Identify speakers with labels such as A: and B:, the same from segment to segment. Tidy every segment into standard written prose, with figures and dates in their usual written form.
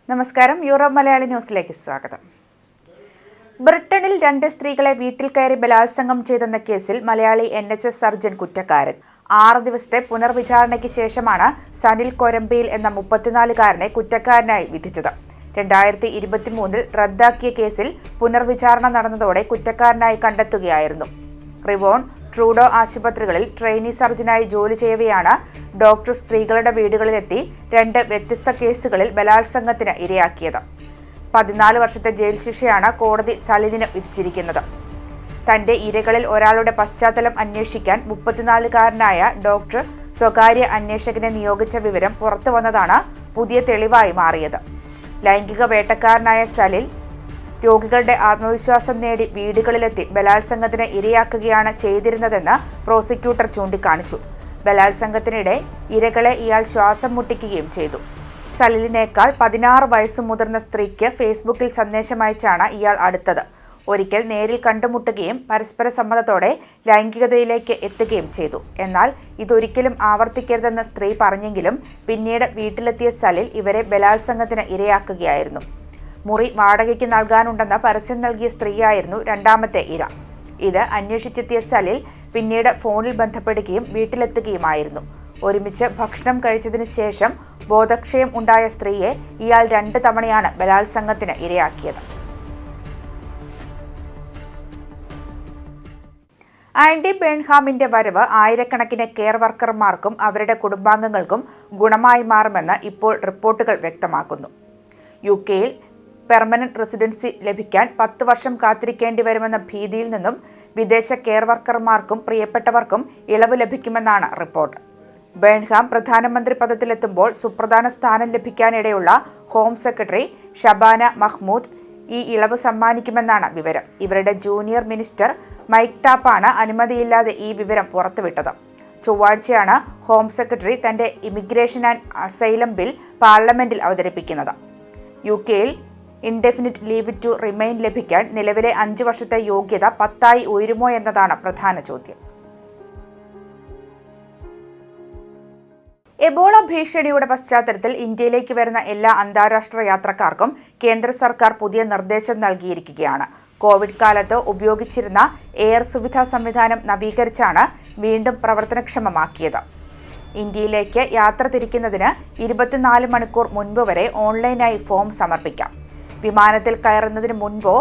A: നമസ്കാരം. യൂറോപ്പ് മലയാളി ന്യൂസിലേക്ക് സ്വാഗതം. ബ്രിട്ടനിൽ 2 സ്ത്രീകളെ വീട്ടിൽ കയറി ബലാത്സംഗം ചെയ്തെന്ന കേസിൽ മലയാളി NHS സർജൻ കുറ്റക്കാരൻ. 6 ദിവസത്തെ പുനർവിചാരണയ്ക്ക് ശേഷമാണ് സനിൽ കൊരമ്പയിൽ എന്ന 34-കാരനെ കുറ്റക്കാരനായി വിധിച്ചത്. 2023-ൽ റദ്ദാക്കിയ കേസിൽ പുനർവിചാരണ നടന്നതോടെ കുറ്റക്കാരനായി കണ്ടെത്തുകയായിരുന്നു. റിവോൺ, ട്രൂഡോ ആശുപത്രികളിൽ ട്രെയിനി സർജനായി ജോലി ചെയ്യവെയാണ് ഡോക്ടർ സ്ത്രീകളുടെ വീടുകളിലെത്തി 2 വ്യത്യസ്ത കേസുകളിൽ ബലാത്സംഗത്തിന് ഇരയാക്കിയത്. 14 വർഷത്തെ ജയിൽ ശിക്ഷയാണ് കോടതി സലിലിന് വിധിച്ചിരിക്കുന്നത്. തന്റെ ഇരകളിൽ ഒരാളുടെ പശ്ചാത്തലം അന്വേഷിക്കാൻ 34-കാരനായ ഡോക്ടർ സ്വകാര്യ അന്വേഷകനെ നിയോഗിച്ച വിവരം പുറത്തുവന്നതാണ് പുതിയ തെളിവായി മാറിയത്. ലൈംഗിക വേട്ടക്കാരനായ സലിൽ രോഗികളുടെ ആത്മവിശ്വാസം നേടി വീടുകളിലെത്തി ബലാത്സംഗത്തിന് ഇരയാക്കുകയാണ് ചെയ്തിരുന്നതെന്ന് പ്രോസിക്യൂട്ടർ ചൂണ്ടിക്കാണിച്ചു. ബലാത്സംഗത്തിനിടെ ഇരകളെ ഇയാൾ ശ്വാസം മുട്ടിക്കുകയും ചെയ്തു. സലിലിനേക്കാൾ 16 വയസ്സ് മുതിർന്ന സ്ത്രീക്ക് ഫേസ്ബുക്കിൽ സന്ദേശമയച്ചാണ് ഇയാൾ അടുത്തത്. ഒരിക്കൽ നേരിൽ കണ്ടുമുട്ടുകയും പരസ്പര സമ്മതത്തോടെ ലൈംഗികതയിലേക്ക് എത്തുകയും ചെയ്തു. എന്നാൽ ഇതൊരിക്കലും ആവർത്തിക്കരുതെന്ന് സ്ത്രീ പറഞ്ഞെങ്കിലും പിന്നീട് വീട്ടിലെത്തിയ സലിൽ ഇവരെ ബലാത്സംഗത്തിന് ഇരയാക്കുകയായിരുന്നു. മുറി വാടകയ്ക്ക് നൽകാനുണ്ടെന്ന് പരസ്യം നൽകിയ സ്ത്രീയായിരുന്നു രണ്ടാമത്തെ ഇര. ഇത് അന്വേഷിച്ചെത്തിയ സലിൽ പിന്നീട് ഫോണിൽ ബന്ധപ്പെടുകയും വീട്ടിലെത്തുകയുമായിരുന്നു. ഒരുമിച്ച് ഭക്ഷണം കഴിച്ചതിന് ശേഷം ബോധക്ഷയം ഉണ്ടായ സ്ത്രീയെ ഇയാൾ 2 തവണയാണ് ബലാത്സംഗത്തിന് ഇരയാക്കിയത്. ആൻഡി ബേൺഹാമിന്റെ വരവ് ആയിരക്കണക്കിന് കെയർ വർക്കർമാർക്കും അവരുടെ കുടുംബാംഗങ്ങൾക്കും ഗുണമായി മാറുമെന്ന് ഇപ്പോൾ റിപ്പോർട്ടുകൾ വ്യക്തമാക്കുന്നു. UK-യിൽ പെർമനന്റ് റെസിഡൻസി ലഭിക്കാൻ 10 വർഷം കാത്തിരിക്കേണ്ടി വരുമെന്ന ഭീതിയിൽ നിന്നും വിദേശ കെയർ വർക്കർമാർക്കും പ്രിയപ്പെട്ടവർക്കും ഇളവ് ലഭിക്കുമെന്നാണ് റിപ്പോർട്ട്. ബേൺഹാം പ്രധാനമന്ത്രി പദത്തിലെത്തുമ്പോൾ സുപ്രധാന സ്ഥാനം ലഭിക്കാനിടയുള്ള ഹോം സെക്രട്ടറി ഷബാന മഹ്മൂദ് ഈ ഇളവ് സമ്മാനിക്കുമെന്നാണ് വിവരം. ഇവരുടെ ജൂനിയർ മിനിസ്റ്റർ മൈക്ക് ടാപ്പാണ് അനുമതിയില്ലാതെ ഈ വിവരം പുറത്തുവിട്ടത്. ചൊവ്വാഴ്ചയാണ് ഹോം സെക്രട്ടറി തന്റെ ഇമിഗ്രേഷൻ ആൻഡ് അസൈലം ബിൽ പാർലമെന്റിൽ അവതരിപ്പിക്കുന്നത്. UK-യിൽ ഇൻഡെഫിനിറ്റ് ലീവ് ടു റിമെയിൻ ലഭിക്കാൻ നിലവിലെ 5 വർഷത്തെ യോഗ്യത 10ആയി ഉയരുമോ എന്നതാണ് പ്രധാന ചോദ്യം. എബോള ഭീഷണിയുടെ പശ്ചാത്തലത്തിൽ ഇന്ത്യയിലേക്ക് വരുന്ന എല്ലാ അന്താരാഷ്ട്ര യാത്രക്കാർക്കും കേന്ദ്ര സർക്കാർ പുതിയ നിർദ്ദേശം നൽകിയിരിക്കുകയാണ്. കോവിഡ് കാലത്ത് ഉപയോഗിച്ചിരുന്ന എയർ സുവിധാ സംവിധാനം നവീകരിച്ചാണ് വീണ്ടും പ്രവർത്തനക്ഷമമാക്കിയത്. ഇന്ത്യയിലേക്ക് യാത്ര തിരിക്കുന്നതിന് 24 മണിക്കൂർ മുൻപ് വരെ ഓൺലൈനായി ഫോം സമർപ്പിക്കാം. വിമാനത്തിൽ കയറുന്നതിന് മുൻപോ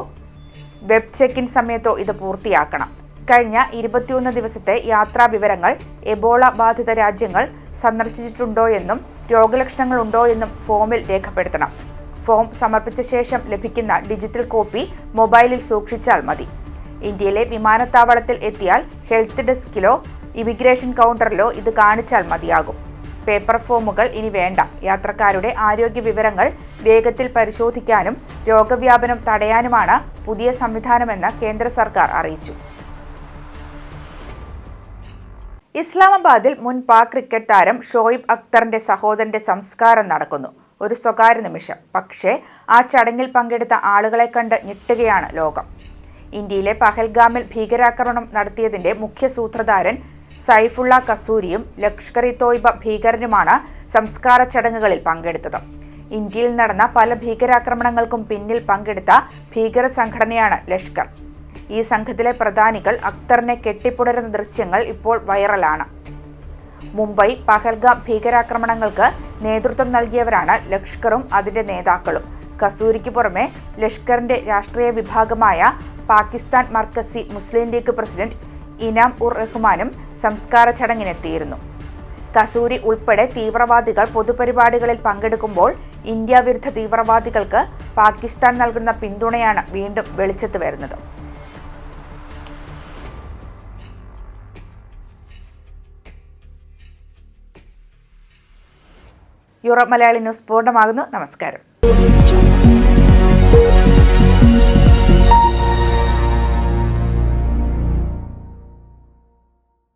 A: വെബ് ചെക്ക്-ഇൻ സമയത്തോ ഇത് പൂർത്തിയാക്കണം. കഴിഞ്ഞ 21 ദിവസത്തെ യാത്രാ വിവരങ്ങൾ, എബോള ബാധിത രാജ്യങ്ങൾ സന്ദർശിച്ചിട്ടുണ്ടോ എന്നും രോഗലക്ഷണങ്ങൾ ഉണ്ടോ എന്നും ഫോമിൽ രേഖപ്പെടുത്തണം. ഫോം സമർപ്പിച്ച ശേഷം ലഭിക്കുന്ന ഡിജിറ്റൽ കോപ്പി മൊബൈലിൽ സൂക്ഷിച്ചാൽ മതി. ഇന്ത്യയിലെ വിമാനത്താവളത്തിൽ എത്തിയാൽ ഹെൽത്ത് ഡെസ്കിലോ ഇമിഗ്രേഷൻ കൗണ്ടറിലോ ഇത് കാണിച്ചാൽ മതിയാകും. പേപ്പർ ഫോമുകൾ ഇനി വേണ്ട. യാത്രക്കാരുടെ ആരോഗ്യ വിവരങ്ങൾ വേഗത്തിൽ പരിശോധിക്കാനും രോഗവ്യാപനം തടയാനുമാണ് പുതിയ സംവിധാനമെന്ന് കേന്ദ്ര സർക്കാർ അറിയിച്ചു. ഇസ്ലാമാബാദിൽ മുൻ പാക് ക്രിക്കറ്റ് താരം ഷോയിബ് അക്തറിന്റെ സഹോദരന്റെ സംസ്കാരം നടക്കുന്നു. ഒരു സ്വകാര്യ നിമിഷം. പക്ഷേ ആ ചടങ്ങിൽ പങ്കെടുത്ത ആളുകളെ കണ്ട് ഞെട്ടുകയാണ് ലോകം. ഇന്ത്യയിലെ പഹൽഗാമിൽ ഭീകരാക്രമണം നടത്തിയതിന്റെ മുഖ്യ സൂത്രധാരൻ സൈഫുള്ള കസൂരിയും ലഷ്കർ-ഇ-തോയ്ബ ഭീകരനുമാണ് സംസ്കാര ചടങ്ങുകളിൽ പങ്കെടുത്തത്. ഇന്ത്യയിൽ നടന്ന പല ഭീകരാക്രമണങ്ങൾക്കും പിന്നിൽ പങ്കെടുത്ത ഭീകര സംഘടനയാണ് ലഷ്കർ. ഈ സംഘത്തിലെ പ്രധാനികൾ അക്തറിനെ കെട്ടിപ്പുണരുന്ന ദൃശ്യങ്ങൾ ഇപ്പോൾ വൈറലാണ്. മുംബൈ, പഹൽഗാം ഭീകരാക്രമണങ്ങൾക്ക് നേതൃത്വം നൽകിയവരാണ് ലഷ്കറും അതിന്റെ നേതാക്കളും. കസൂരിക്ക് പുറമെ ലഷ്കറിന്റെ രാഷ്ട്രീയ വിഭാഗമായ പാകിസ്ഥാൻ മർക്കസി മുസ്ലിം ലീഗ് പ്രസിഡന്റ് ഇനാം ഉർ റഹ്മാനും സംസ്കാര ചടങ്ങിനെത്തിയിരുന്നു. കസൂരി ഉൾപ്പെടെ തീവ്രവാദികൾ പൊതുപരിപാടികളിൽ പങ്കെടുക്കുമ്പോൾ ഇന്ത്യ വിരുദ്ധ തീവ്രവാദികൾക്ക് പാകിസ്ഥാൻ നൽകുന്ന പിന്തുണയാണ് വീണ്ടും വെളിച്ചത്ത് വരുന്നത്. യൂറോപ്പ് മലയാളി ന്യൂസ് പൂർണ്ണമാകുന്നു. നമസ്കാരം.